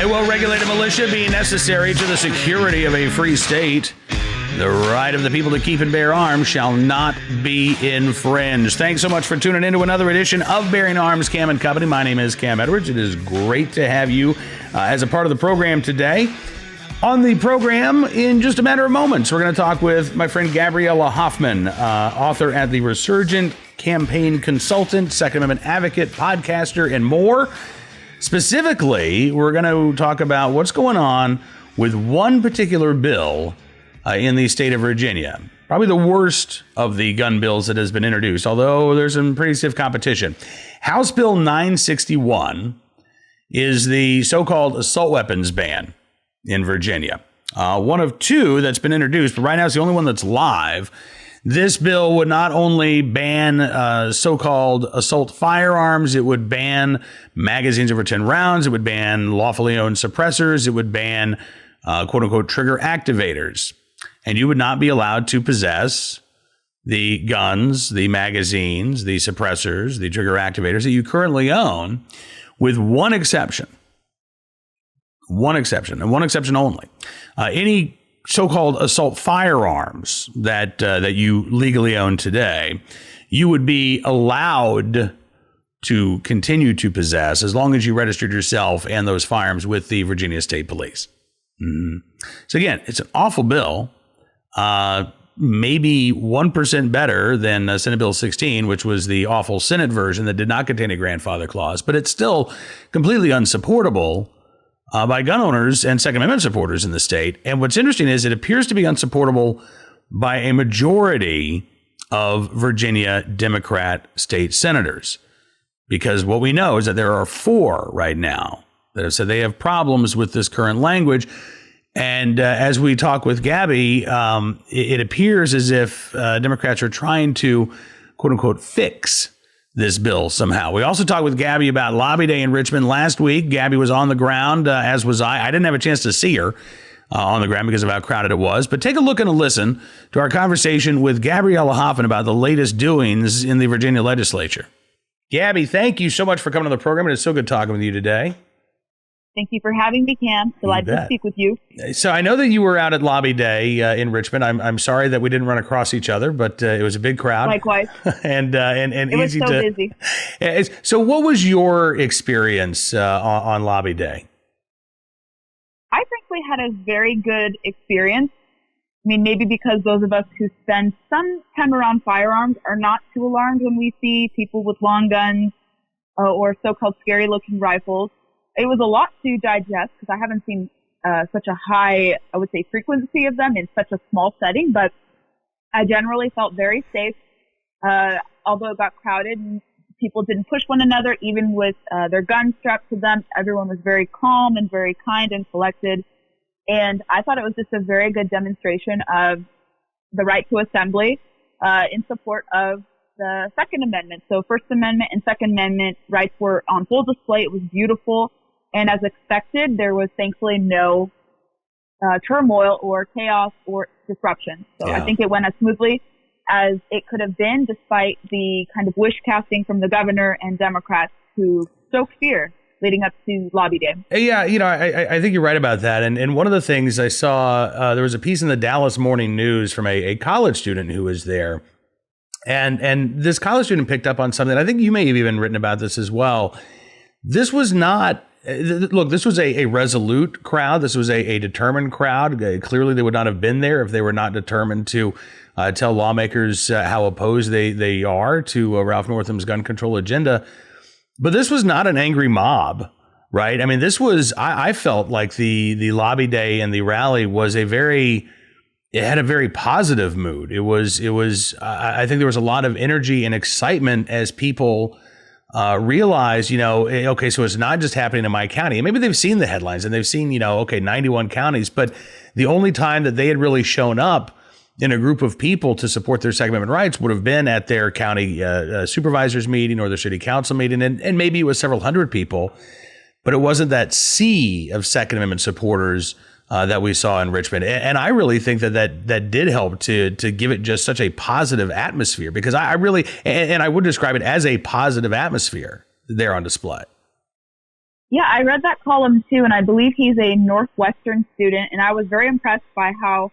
A well-regulated militia being necessary to the security of a free state. The right of the people to keep and bear arms shall not be infringed. Thanks so much for tuning in to another edition of Bearing Arms, Cam and Company. My name is Cam Edwards. It is great to have you as a part of the program today. On the program, in just a matter of moments, we're going to talk with my friend Gabriella Hoffman, author at The Resurgent, campaign consultant, Second Amendment advocate, podcaster, and more. Specifically, we're going to talk about what's going on with one particular bill in the state of Virginia. Probably the worst of the gun bills that has been introduced, although there's some pretty stiff competition. House Bill 961 is the so-called assault weapons ban in Virginia. One of two that's been introduced, but right now it's the only one that's live. This bill would not only ban so-called assault firearms, it would ban magazines over 10 rounds, it would ban lawfully owned suppressors, it would ban quote-unquote trigger activators. And you would not be allowed to possess the guns, the magazines, the suppressors, the trigger activators that you currently own, with one exception. One exception, and one exception only. Any so-called assault firearms that you legally own today, you would be allowed to continue to possess as long as you registered yourself and those firearms with the Virginia State Police. So again, it's an awful bill. Maybe 1% better than Senate Bill 16, which was the awful Senate version that did not contain a grandfather clause, but it's still completely unsupportable by gun owners and Second Amendment supporters in the state. And what's interesting is it appears to be unsupportable by a majority of Virginia Democrat state senators, because what we know is that there are 4 right now that have said they have problems with this current language. And as we talk with Gabby, it appears as if Democrats are trying to, quote unquote, fix this bill somehow. We also talked with Gabby about Lobby Day in Richmond last week. Gabby was on the ground, as was I. I didn't have a chance to see her on the ground because of how crowded it was. But take a look and a listen to our conversation with Gabriella Hoffman about the latest doings in the Virginia legislature. Gabby, thank you so much for coming on the program. It is so good talking with you today. Thank you for having me, Cam. Delighted to speak with you. So I know that you were out at Lobby Day in Richmond. I'm sorry that we didn't run across each other, but it was a big crowd. Likewise. and it was easy so to busy. So what was your experience on Lobby Day? I frankly had a very good experience. I mean, maybe because those of us who spend some time around firearms are not too alarmed when we see people with long guns or so-called scary-looking rifles. It was a lot to digest because I haven't seen such a high, I would say, frequency of them in such a small setting, but I generally felt very safe. Although it got crowded and people didn't push one another, even with their guns strapped to them, everyone was very calm and very kind and collected. And I thought it was just a very good demonstration of the right to assembly in support of the Second Amendment. So First Amendment and Second Amendment rights were on full display. It was beautiful. And as expected, there was thankfully no turmoil or chaos or disruption. So I think it went as smoothly as it could have been, despite the kind of wish casting from the governor and Democrats who stoked fear leading up to Lobby Day. Yeah, I think you're right about that. And one of the things I saw, there was a piece in the Dallas Morning News from a college student who was there. And this college student picked up on something. I think you may have even written about this as well. This was not, look, this was a resolute crowd. This was a determined crowd. Clearly, they would not have been there if they were not determined to tell lawmakers how opposed they are to Ralph Northam's gun control agenda. But this was not an angry mob, right? I mean, this was, I felt like the Lobby Day and the rally was it had a very positive mood. It was, I think there was a lot of energy and excitement as people realize, okay, so it's not just happening in my county. And maybe they've seen the headlines and they've seen, 91 counties, but the only time that they had really shown up in a group of people to support their Second Amendment rights would have been at their county supervisors meeting or their city council meeting. And maybe it was several hundred people, but it wasn't that sea of Second Amendment supporters that we saw in Richmond. And I really think that did help to give it just such a positive atmosphere, because I really, and I would describe it as a positive atmosphere there on display. Yeah, I read that column too, and I believe he's a Northwestern student, and I was very impressed by how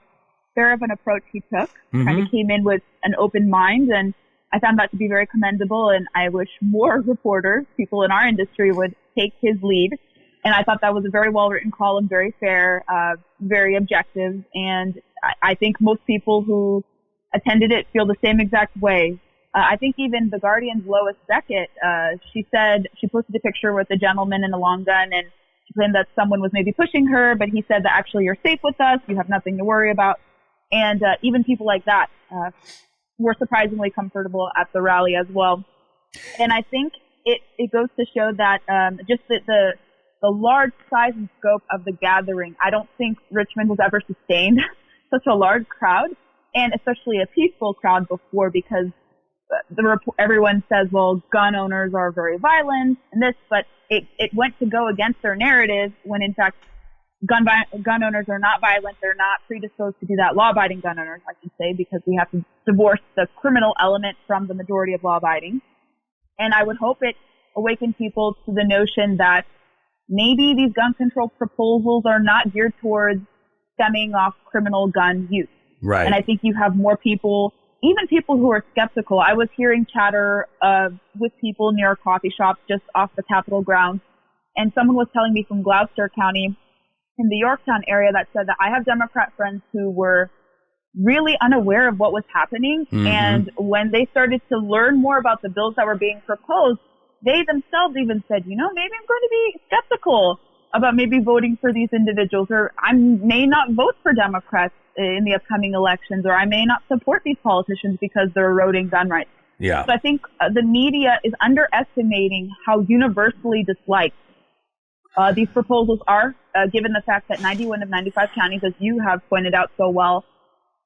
fair of an approach he took. Kind of came in with an open mind, and I found that to be very commendable, and I wish more reporters, people in our industry, would take his lead. And I thought that was a very well-written column, very fair, very objective, and I think most people who attended it feel the same exact way. I think even The Guardian's Lois Beckett, she said, she posted a picture with a gentleman in a long gun, and she claimed that someone was maybe pushing her, but he said that actually you're safe with us, you have nothing to worry about. And even people like that were surprisingly comfortable at the rally as well. And I think it goes to show that just the large size and scope of the gathering, I don't think Richmond has ever sustained such a large crowd, and especially a peaceful crowd before, because everyone says, well, gun owners are very violent and this, but it went to go against their narrative when in fact gun owners are not violent. They're not predisposed to do that. Law-abiding gun owners, I should say, because we have to divorce the criminal element from the majority of law-abiding. And I would hope it awakened people to the notion that maybe these gun control proposals are not geared towards stemming off criminal gun use. Right. And I think you have more people, even people who are skeptical. I was hearing chatter with people near a coffee shop just off the Capitol grounds, and someone was telling me from Gloucester County in the Yorktown area that said that I have Democrat friends who were really unaware of what was happening, and when they started to learn more about the bills that were being proposed, they themselves even said, maybe I'm going to be skeptical about maybe voting for these individuals, or I may not vote for Democrats in the upcoming elections, or I may not support these politicians because they're eroding gun rights. Yeah. So I think the media is underestimating how universally disliked these proposals are, given the fact that 91 of 95 counties, as you have pointed out so well,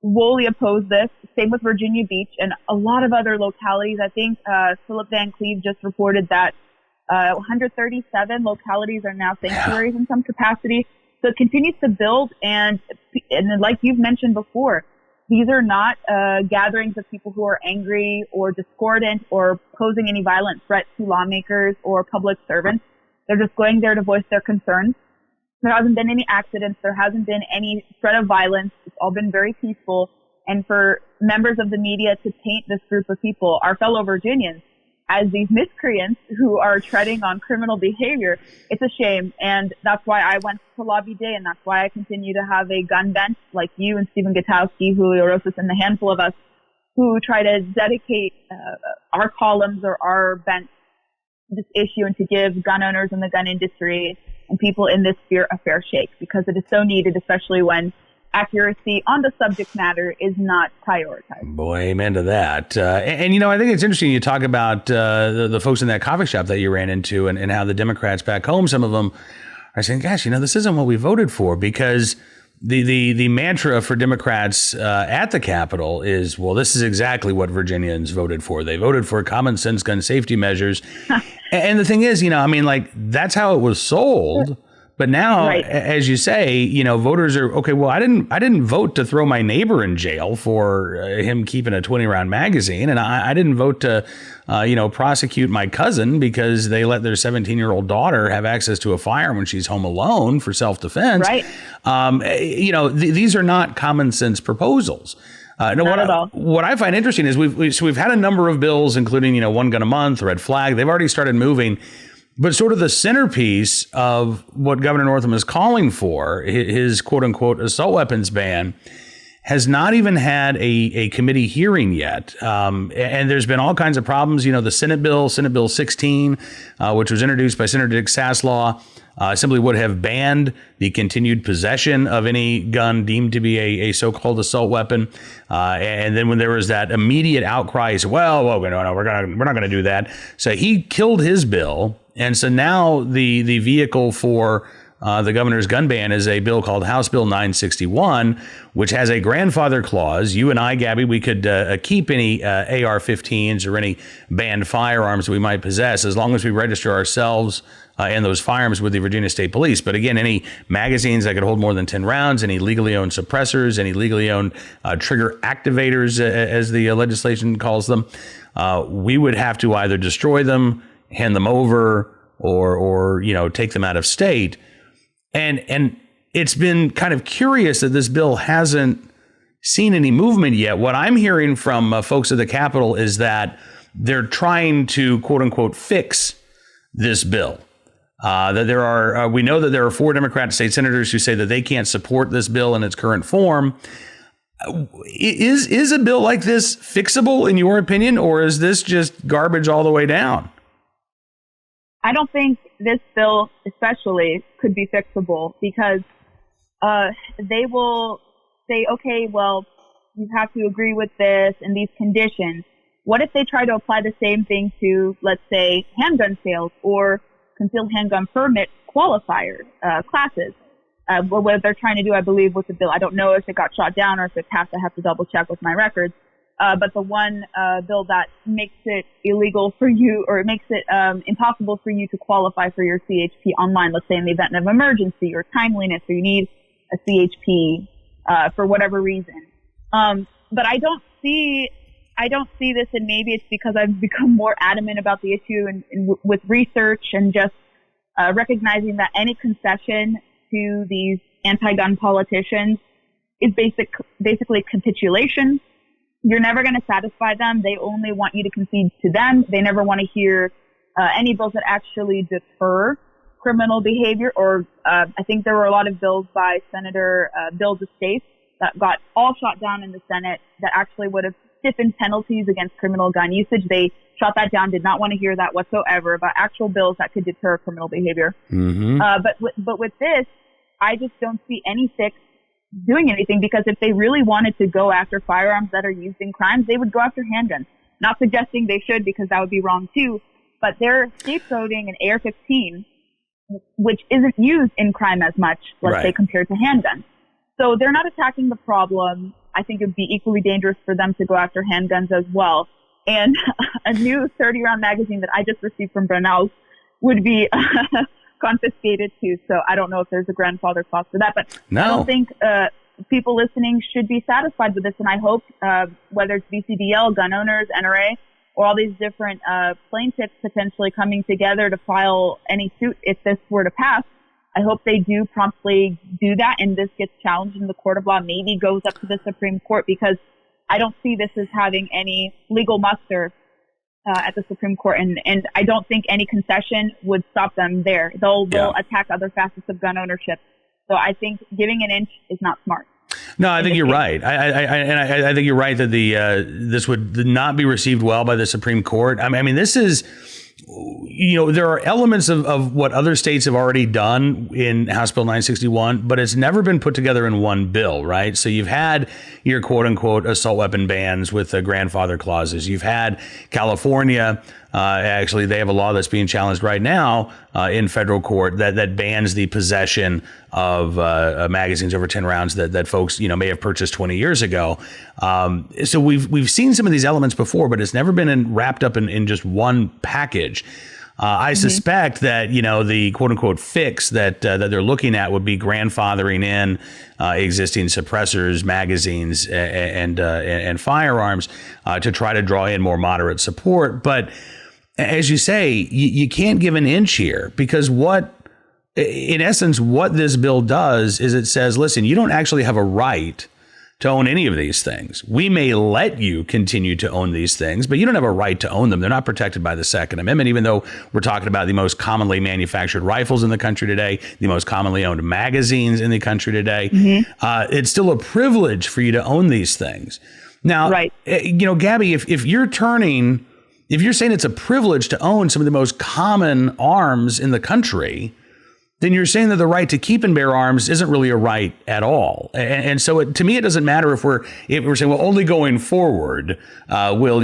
wholly oppose this. Same with Virginia Beach and a lot of other localities. I think Philip Van Cleve just reported that 137 localities are now sanctuaries in some capacity. So it continues to build, and like you've mentioned before, these are not gatherings of people who are angry or discordant or posing any violent threat to lawmakers or public servants. They're just going there to voice their concerns. There hasn't been any accidents. There hasn't been any threat of violence. It's all been very peaceful. And for members of the media to paint this group of people, our fellow Virginians, as these miscreants who are treading on criminal behavior, it's a shame. And that's why I went to Lobby Day, and that's why I continue to have a gun bench like you and Stephen Gutowski, Julio Rosas, and the handful of us who try to dedicate our columns or our bench to this issue and to give gun owners and the gun industry and people in this sphere a fair shake, because it is so needed, especially when accuracy on the subject matter is not prioritized. Boy, amen to that. And I think it's interesting you talk about the folks in that coffee shop that you ran into and how the Democrats back home, some of them are saying, gosh, this isn't what we voted for, because the mantra for Democrats at the Capitol is, well, this is exactly what Virginians voted for. They voted for common sense gun safety measures. And the thing is, that's how it was sold. But now, right, as you say, voters are, okay, well, I didn't vote to throw my neighbor in jail for him keeping a 20-round magazine. And I didn't vote to, prosecute my cousin because they let their 17-year-old daughter have access to a firearm when she's home alone for self-defense. Right. These are not common sense proposals. Not at all. What I find interesting is we've had a number of bills, including, one gun a month, red flag. They've already started moving. But sort of the centerpiece of what Governor Northam is calling for, his quote unquote assault weapons ban, has not even had a committee hearing yet. And there's been all kinds of problems. The Senate Bill 16, which was introduced by Senator Dick Saslaw, simply would have banned the continued possession of any gun deemed to be a so-called assault weapon. And then when there was that immediate outcry, he said, well, we're not going to do that. So he killed his bill. And so now the vehicle for the governor's gun ban is a bill called House Bill 961, which has a grandfather clause. You and I, Gabby, we could keep any AR-15s or any banned firearms we might possess as long as we register ourselves and those firearms with the Virginia State Police. But again, any magazines that could hold more than 10 rounds, any legally owned suppressors, any legally owned trigger activators, as the legislation calls them, we would have to either destroy them, hand them over, or take them out of state. And it's been kind of curious that this bill hasn't seen any movement yet. What I'm hearing from folks at the Capitol is that they're trying to, quote unquote, fix this bill. That we know that there are 4 Democrat state senators who say that they can't support this bill in its current form. Is a bill like this fixable in your opinion, or is this just garbage all the way down? I don't think this bill especially could be fixable because they will say, okay, well, you have to agree with this and these conditions. What if they try to apply the same thing to, let's say, handgun sales or concealed handgun permit qualifier classes? What they're trying to do, I believe, with the bill. I don't know if it got shot down or if it passed. I have to double check with my records. But the one bill that makes it illegal for you, or it makes it impossible for you to qualify for your CHP online, let's say in the event of emergency or timeliness, or you need a CHP for whatever reason. But I don't see this, and maybe it's because I've become more adamant about the issue and with research and just recognizing that any concession to these anti-gun politicians is basically capitulation. You're never going to satisfy them. They only want you to concede to them. They never want to hear any bills that actually deter criminal behavior. Or I think there were a lot of bills by Senator Bill DeStace that got all shot down in the Senate that actually would have stiffened penalties against criminal gun usage. They shot that down, did not want to hear that whatsoever about actual bills that could deter criminal behavior. Mm-hmm. But with this, I just don't see any fix doing anything, because if they really wanted to go after firearms that are used in crimes, they would go after handguns. Not suggesting they should, because that would be wrong too, but they're scapegoating an AR-15, which isn't used in crime as much, let's say, compared to handguns. So they're not attacking the problem. I think it would be equally dangerous for them to go after handguns as well. And a new 30-round magazine that I just received from Brunel's would be confiscated too. So I don't know if there's a grandfather clause for that, but no. I don't think people listening should be satisfied with this. And I hope whether it's BCDL, gun owners, NRA, or all these different plaintiffs potentially coming together to file any suit if this were to pass, I hope they do promptly do that, and this gets challenged in the court of law, maybe goes up to the Supreme Court, because I don't see this as having any legal muster at the Supreme Court, and I don't think any concession would stop them there. They'll attack other facets of gun ownership. So I think giving an inch is not smart. No, I think you're right. I think you're right that this would not be received well by the Supreme Court. I mean, this is, there are elements of what other states have already done in House Bill 961, but it's never been put together in one bill, right? So you've had your quote unquote assault weapon bans with the grandfather clauses. You've had California. Actually, they have a law that's being challenged right now in federal court that bans the possession of magazines over 10 rounds that folks may have purchased 20 years ago. So we've seen some of these elements before, but it's never been wrapped up in just one package. I suspect that the quote unquote fix that they're looking at would be grandfathering in existing suppressors, magazines, and firearms to try to draw in more moderate support. But as you say, you can't give an inch here, because in essence, what this bill does is it says, listen, you don't actually have a right to own any of these things. We may let you continue to own these things, but you don't have a right to own them. They're not protected by the Second Amendment, even though we're talking about the most commonly manufactured rifles in the country today, the most commonly owned magazines in the country today. It's still a privilege for you to own these things. Now, Gabby, if you're saying it's a privilege to own some of the most common arms in the country, then you're saying that the right to keep and bear arms isn't really a right at all. And so to me, it doesn't matter if we're saying, well, only going forward will,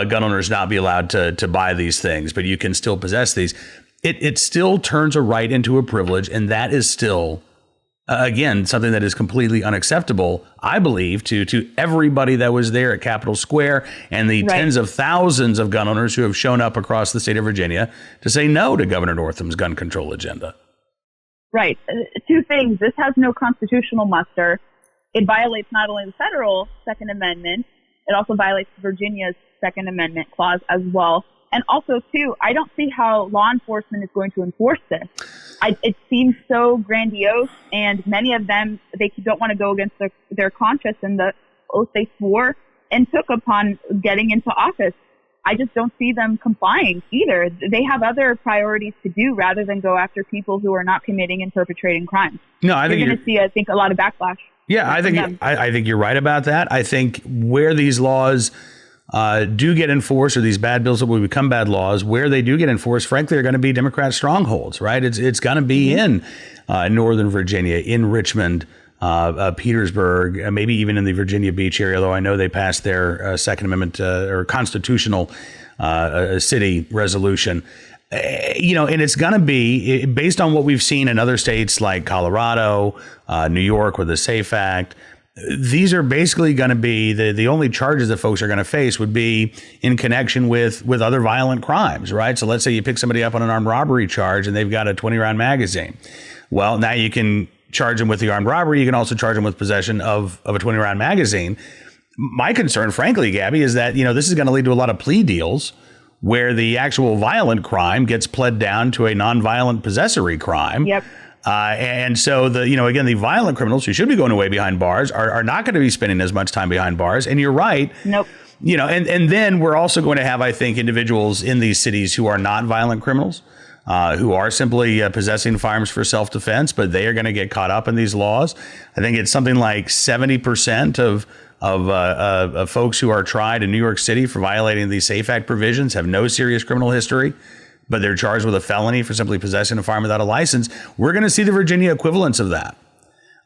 gun owners not be allowed to buy these things, but you can still possess these. It still turns a right into a privilege. And that is still, again, something that is completely unacceptable, I believe, to everybody that was there at Capitol Square and the tens of thousands of gun owners who have shown up across the state of Virginia to say no to Governor Northam's gun control agenda. Right. Two things. This has no constitutional muster. It violates not only the federal Second Amendment, it also violates Virginia's Second Amendment clause as well. And also, too, I don't see how law enforcement is going to enforce this. It seems so grandiose, and many of them, they don't want to go against their conscience and the oath they swore and took upon getting into office. I just don't see them complying either. They have other priorities to do rather than go after people who are not committing and perpetrating crimes. No, I think you're going to see, I think, a lot of backlash. Yeah, I think you're right about that. I think where these laws do get enforced, or these bad bills that will become bad laws, where they do get enforced, frankly, are going to be Democrat strongholds, right? It's going to be in Northern Virginia, in Richmond, Petersburg, maybe even in the Virginia Beach area, though I know they passed their Second Amendment or constitutional city resolution. And it's going to be based on what we've seen in other states like Colorado, New York with the SAFE Act. These are basically going to be the only charges that folks are going to face would be in connection with other violent crimes, right? So let's say you pick somebody up on an armed robbery charge and they've got a 20-round magazine. Well, now you can charge them with the armed robbery. You can also charge them with possession of a 20-round magazine. My concern, frankly, Gabby, is that, this is going to lead to a lot of plea deals where the actual violent crime gets pled down to a nonviolent possessory crime. Yep. And so the violent criminals who should be going away behind bars are not going to be spending as much time behind bars. And you're right. Nope. And then we're also going to have, I think, individuals in these cities who are not violent criminals, who are simply possessing firearms for self-defense, but they are going to get caught up in these laws. I think it's something like 70% of folks who are tried in New York City for violating the SAFE Act provisions have no serious criminal history, but they're charged with a felony for simply possessing a firearm without a license. We're going to see the Virginia equivalence of that.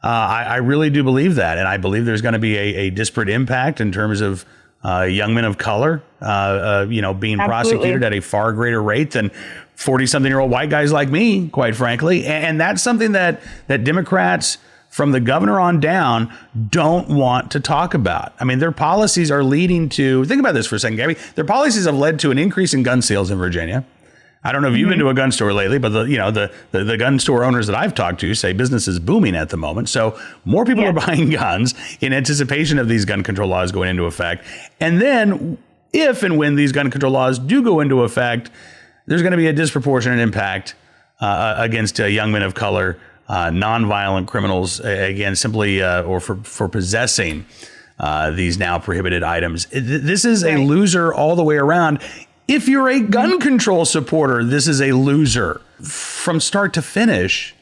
I really do believe that. And I believe there's going to be a disparate impact in terms of young men of color, being prosecuted at a far greater rate than 40-something-year-old white guys like me, quite frankly. And that's something that Democrats from the governor on down don't want to talk about. I mean, their policies are leading to, think about this for a second, Gabby. Their policies have led to an increase in gun sales in Virginia. I don't know if you've been to a gun store lately, but the gun store owners that I've talked to say business is booming at the moment. So more people are buying guns in anticipation of these gun control laws going into effect. And then if and when these gun control laws do go into effect, there's going to be a disproportionate impact against young men of color, nonviolent criminals, again, simply or for possessing these now prohibited items. This is a loser all the way around. If you're a gun control supporter, this is a loser from start to finish.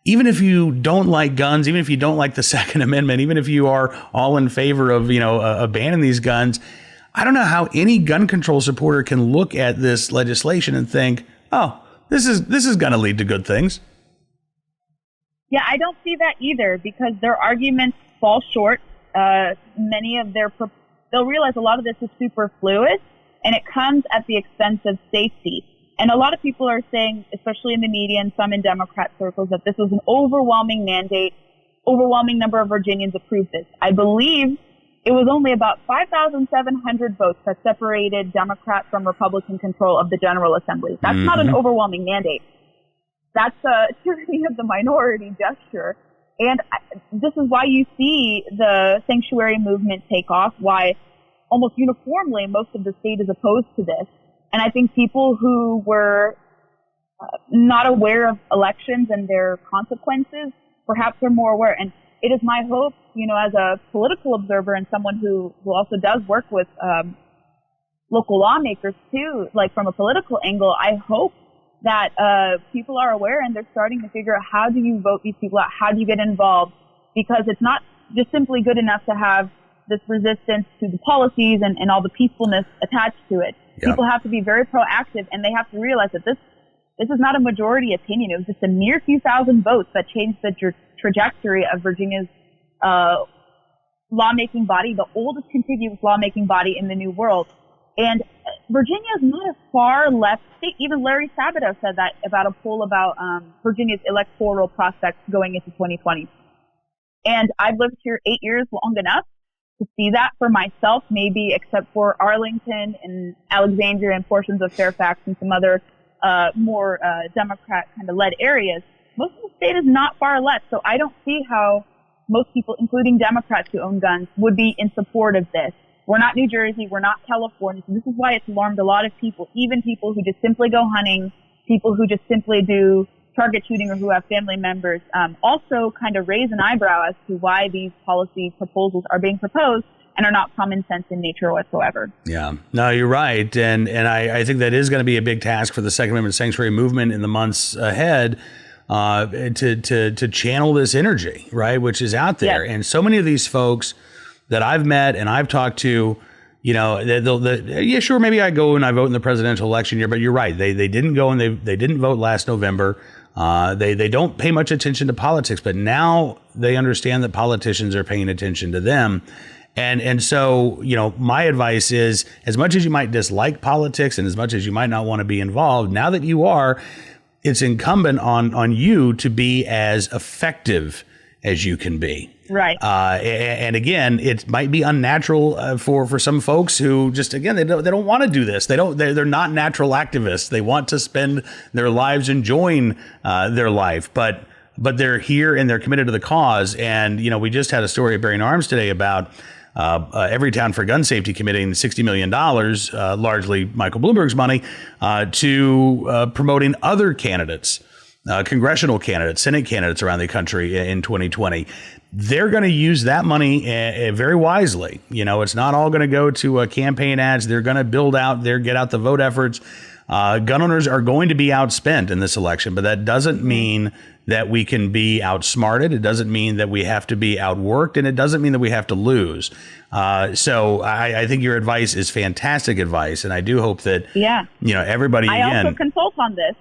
Even if you don't like guns, even if you don't like the Second Amendment, even if you are all in favor of, abandoning these guns, I don't know how any gun control supporter can look at this legislation and think, oh, this is going to lead to good things. Yeah, I don't see that either because their arguments fall short. Many of they'll realize a lot of this is superfluous. And it comes at the expense of safety. And a lot of people are saying, especially in the media and some in Democrat circles, that this was an overwhelming mandate. Overwhelming number of Virginians approved this. I believe it was only about 5,700 votes that separated Democrat from Republican control of the General Assembly. That's not an overwhelming mandate. That's a tyranny of the minority gesture. And this is why you see the sanctuary movement take off, why almost uniformly, most of the state is opposed to this. And I think people who were not aware of elections and their consequences, perhaps are more aware. And it is my hope, as a political observer and someone who also does work with local lawmakers too, like from a political angle, I hope that people are aware and they're starting to figure out how do you vote these people out? How do you get involved? Because it's not just simply good enough to have this resistance to the policies and all the peacefulness attached to it. Yep. People have to be very proactive, and they have to realize that this is not a majority opinion. It was just a mere few thousand votes that changed the trajectory of Virginia's lawmaking body, the oldest contiguous lawmaking body in the New World. And Virginia is not a far left state. Even Larry Sabato said that about a poll about Virginia's electoral prospects going into 2020. And I've lived here 8 years, long enough to see that for myself, maybe except for Arlington and Alexandria and portions of Fairfax and some other more Democrat kind of led areas. Most of the state is not far left, so I don't see how most people, including Democrats who own guns, would be in support of this We're not New Jersey. We're not California. So this is why it's alarmed a lot of people, even people who just simply go hunting, people who just simply do target shooting or who have family members, also kind of raise an eyebrow as to why these policy proposals are being proposed and are not common sense in nature whatsoever. Yeah, no, you're right. And I think that is going to be a big task for the Second Amendment sanctuary movement in the months ahead, to channel this energy, right, which is out there. Yes. And so many of these folks that I've met and I've talked to, you know, yeah, sure, maybe I go and I vote in the presidential election year, but you're right. They didn't go and they didn't vote last November. They don't pay much attention to politics, but now they understand that politicians are paying attention to them. And so, you know, my advice is, as much as you might dislike politics and as much as you might not want to be involved, now that you are, it's incumbent on you to be as effective as you can be. Right. And again, it might be unnatural for some folks who just, again, they don't want to do this. They're not natural activists. They want to spend their lives enjoying their life, but they're here and they're committed to the cause. And, you know, we just had a story at Bearing Arms today about Everytown for Gun Safety committing $60 million, largely Michael Bloomberg's money, to promoting other candidates, congressional candidates, Senate candidates around the country in 2020. They're going to use that money very wisely. You know, it's not all going to go to campaign ads. They're going to build out get out the vote efforts. Gun owners are going to be outspent in this election, but that doesn't mean that we can be outsmarted. It doesn't mean that we have to be outworked, and it doesn't mean that we have to lose. So I think your advice is fantastic advice, and I do hope that, you know, everybody, I also consult on this.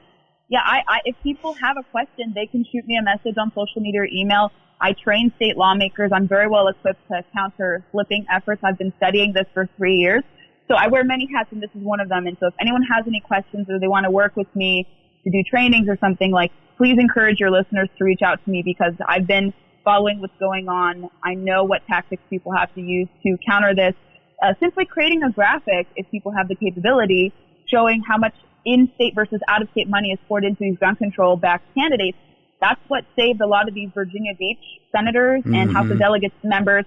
Yeah, I if people have a question, they can shoot me a message on social media or email. I train state lawmakers. I'm very well equipped to counter flipping efforts. I've been studying this for 3 years. So I wear many hats, and this is one of them. And so if anyone has any questions or they want to work with me to do trainings or something, like, please encourage your listeners to reach out to me, because I've been following what's going on. I know what tactics people have to use to counter this. Simply creating a graphic, if people have the capability, showing how much in-state versus out-of-state money is poured into these gun control-backed candidates. That's what saved a lot of these Virginia Beach senators and House of Delegates members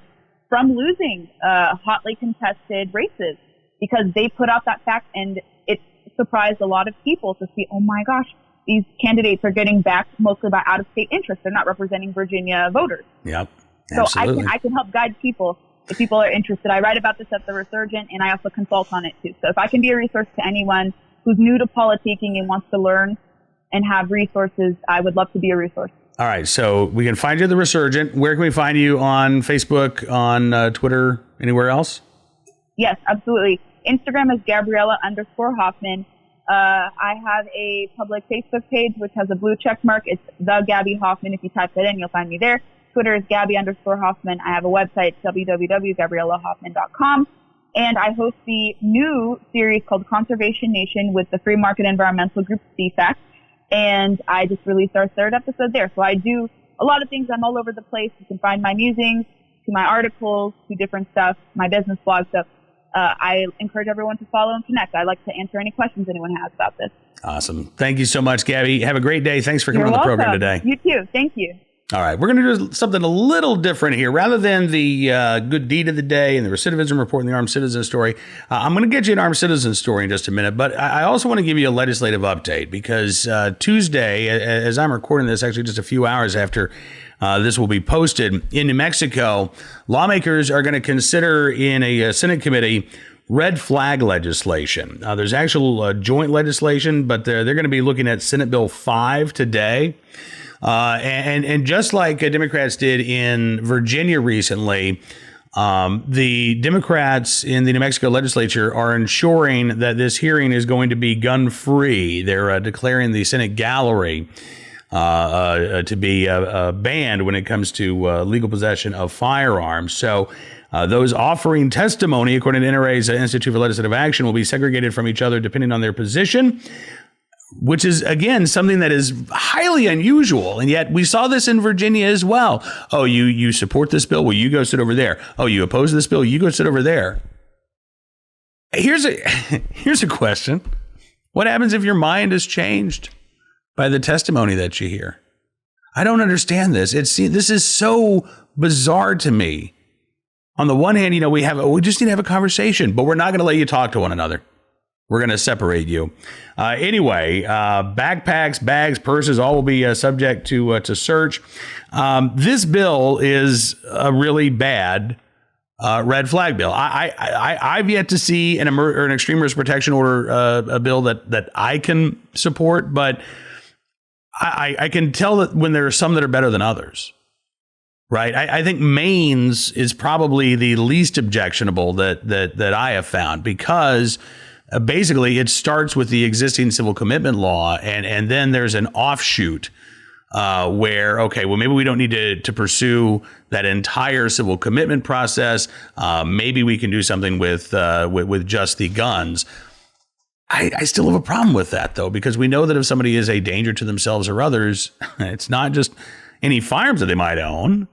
from losing hotly contested races, because they put out that fact, and it surprised a lot of people to see, oh my gosh, these candidates are getting backed mostly by out-of-state interests. They're not representing Virginia voters. Yep, absolutely. So I can help guide people if people are interested. I write about this at The Resurgent, and I also consult on it too. So if I can be a resource to anyone who's new to politicking and wants to learn and have resources, I would love to be a resource. All right. So we can find you at The Resurgent. Where can we find you on Facebook, on Twitter, anywhere else? Yes, absolutely. Instagram is Gabriella_Hoffman. I have a public Facebook page, which has a blue check mark. It's the Gabby Hoffman. If you type that in, you'll find me there. Twitter is Gabby_Hoffman. I have a website, www.GabriellaHoffman.com. And I host the new series called Conservation Nation with the free market environmental group CFAC. And I just released our third episode there. So I do a lot of things. I'm all over the place. You can find my musings to my articles to different stuff, my business blog. So I encourage everyone to follow and connect. I'd like to answer any questions anyone has about this. Awesome. Thank you so much, Gabby. Have a great day. Thanks for coming on the program today. You too. Thank you. All right, we're going to do something a little different here. Rather than the good deed of the day and the recidivism report and the armed citizen story, I'm going to get you an armed citizen story in just a minute. But I also want to give you a legislative update, because Tuesday, as I'm recording this, actually just a few hours after this will be posted, in New Mexico, lawmakers are going to consider in a Senate committee red flag legislation. There's actual joint legislation, but they're going to be looking at Senate Bill 5 today. And just like Democrats did in Virginia recently, the Democrats in the New Mexico legislature are ensuring that this hearing is going to be gun-free. They're declaring the Senate gallery to be banned when it comes to legal possession of firearms. So those offering testimony, according to NRA's Institute for Legislative Action, will be segregated from each other depending on their position, which is, again, something that is highly unusual. And yet we saw this in Virginia as well. Oh, you support this bill? Well, you go sit over there. Oh, you oppose this bill? You go sit over there. Here's a question. What happens if your mind is changed by the testimony that you hear? I don't understand this. This is so bizarre to me. On the one hand, we just need to have a conversation, but we're not going to let you talk to one another. We're going to separate you. Anyway, backpacks, bags, purses, all will be subject to search. This bill is a really bad red flag bill. I've yet to see an extreme risk protection order, a bill that I can support, but I can tell that when there are some that are better than others. Right. I think Maine's is probably the least objectionable that I have found, because basically it starts with the existing civil commitment law. And then there's an offshoot where, OK, well, maybe we don't need to pursue that entire civil commitment process. Maybe we can do something with just the guns. I still have a problem with that, though, because we know that if somebody is a danger to themselves or others, it's not just any firearms that they might own.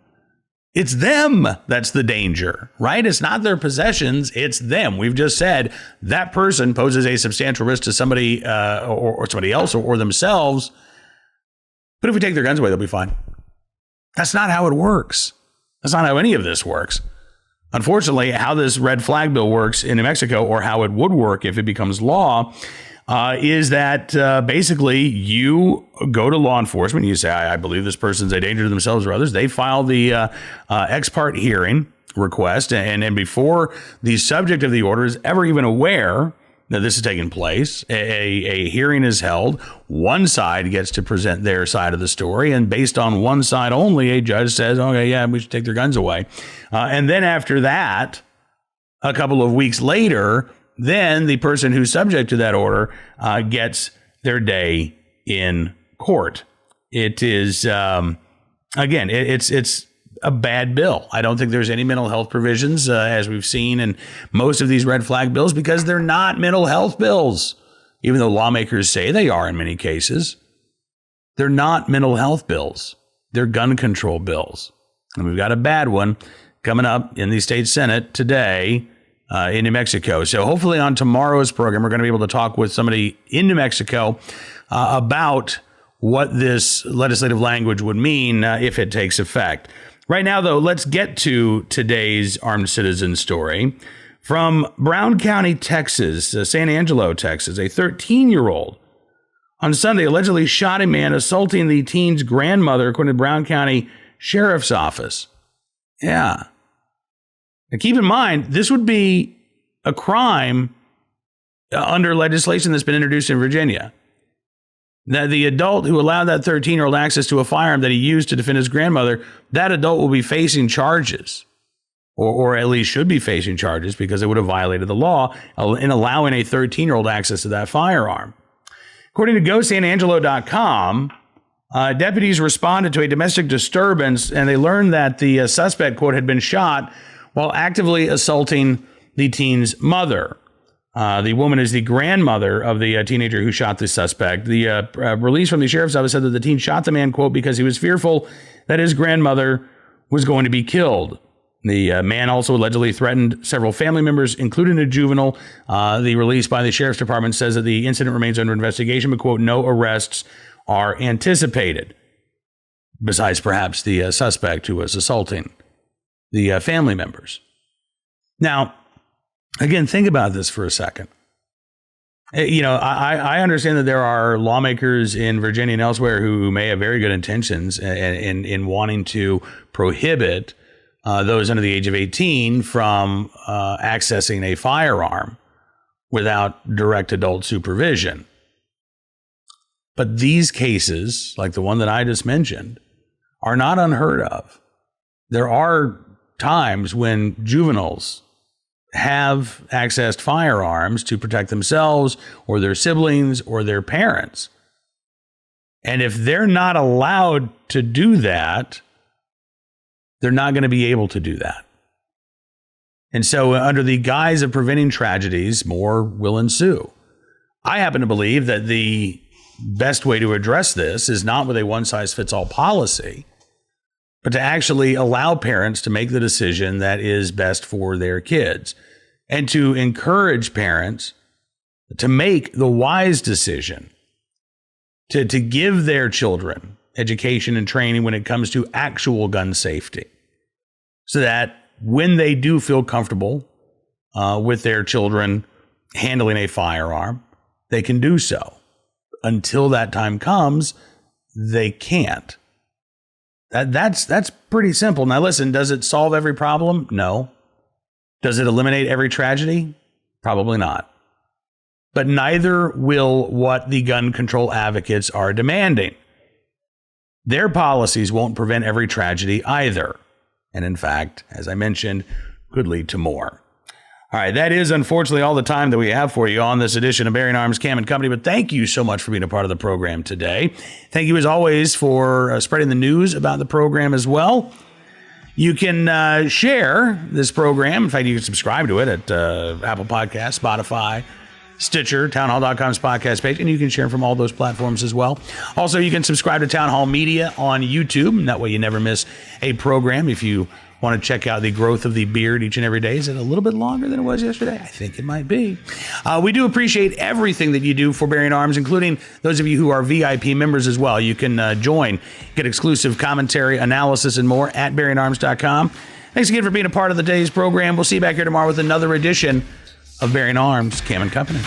It's them that's the danger, right? It's not their possessions. It's them. We've just said that person poses a substantial risk to somebody or somebody else or themselves. But if we take their guns away, they'll be fine. That's not how it works. That's not how any of this works. Unfortunately, how this red flag bill works in New Mexico, or how it would work if it becomes law, is that basically you go to law enforcement. You say, I believe this person's a danger to themselves or others. They file the ex parte hearing request. And before the subject of the order is ever even aware that this is taking place, a hearing is held. One side gets to present their side of the story. And based on one side only, a judge says, OK, yeah, we should take their guns away. And then after that, a couple of weeks later, then the person who's subject to that order gets their day in court. It is, again, it's a bad bill. I don't think there's any mental health provisions, as we've seen in most of these red flag bills, because they're not mental health bills, even though lawmakers say they are in many cases. They're not mental health bills. They're gun control bills. And we've got a bad one coming up in the state Senate today, in New Mexico. So hopefully on tomorrow's program, we're going to be able to talk with somebody in New Mexico about what this legislative language would mean if it takes effect. Right now, though, let's get to today's armed citizen story. From Brown County, Texas, San Angelo, Texas, a 13-year-old on Sunday allegedly shot a man assaulting the teen's grandmother, according to Brown County Sheriff's Office. Yeah. Now, keep in mind, this would be a crime under legislation that's been introduced in Virginia. Now, the adult who allowed that 13-year-old access to a firearm that he used to defend his grandmother, that adult will be facing charges, or at least should be facing charges, because it would have violated the law in allowing a 13-year-old access to that firearm. According to GoSanAngelo.com, deputies responded to a domestic disturbance, and they learned that the suspect, quote, had been shot while actively assaulting the teen's mother. The woman is the grandmother of the teenager who shot the suspect. The release from the sheriff's office said that the teen shot the man, quote, because he was fearful that his grandmother was going to be killed. The man also allegedly threatened several family members, including a juvenile. The release by the sheriff's department says that the incident remains under investigation, but, quote, no arrests are anticipated, besides perhaps the suspect who was assaulting the family members. Now, again, think about this for a second. I understand that there are lawmakers in Virginia and elsewhere who may have very good intentions in wanting to prohibit those under the age of 18 from accessing a firearm without direct adult supervision. But these cases, like the one that I just mentioned, are not unheard of. There are times when juveniles have accessed firearms to protect themselves or their siblings or their parents. And if they're not allowed to do that, they're not going to be able to do that. And so under the guise of preventing tragedies, more will ensue. I happen to believe that the best way to address this is not with a one-size-fits-all policy, but to actually allow parents to make the decision that is best for their kids, and to encourage parents to make the wise decision to give their children education and training when it comes to actual gun safety, so that when they do feel comfortable with their children handling a firearm, they can do so. Until that time comes, they can't. That's pretty simple. Now listen, does it solve every problem? No. Does it eliminate every tragedy? Probably not. But neither will what the gun control advocates are demanding. Their policies won't prevent every tragedy either. And in fact, as I mentioned, could lead to more. All right, that is unfortunately all the time that we have for you on this edition of Bearing Arms Cam and Company, but thank you so much for being a part of the program today. Thank you as always for spreading the news about the program as well. You can share this program. In fact, you can subscribe to it at Apple Podcasts, Spotify, Stitcher, townhall.com's podcast page, and you can share from all those platforms as well. Also, you can subscribe to Town Hall Media on YouTube, and that way you never miss a program. If you want to check out the growth of the beard each and every day, is it a little bit longer than it was yesterday? I think it might be. We do appreciate everything that you do for Bearing Arms, including those of you who are VIP members as well. You can join, get exclusive commentary, analysis, and more at bearingarms.com. Thanks again for being a part of the day's program. We'll see you back here tomorrow with another edition of Bearing Arms Cam and Company.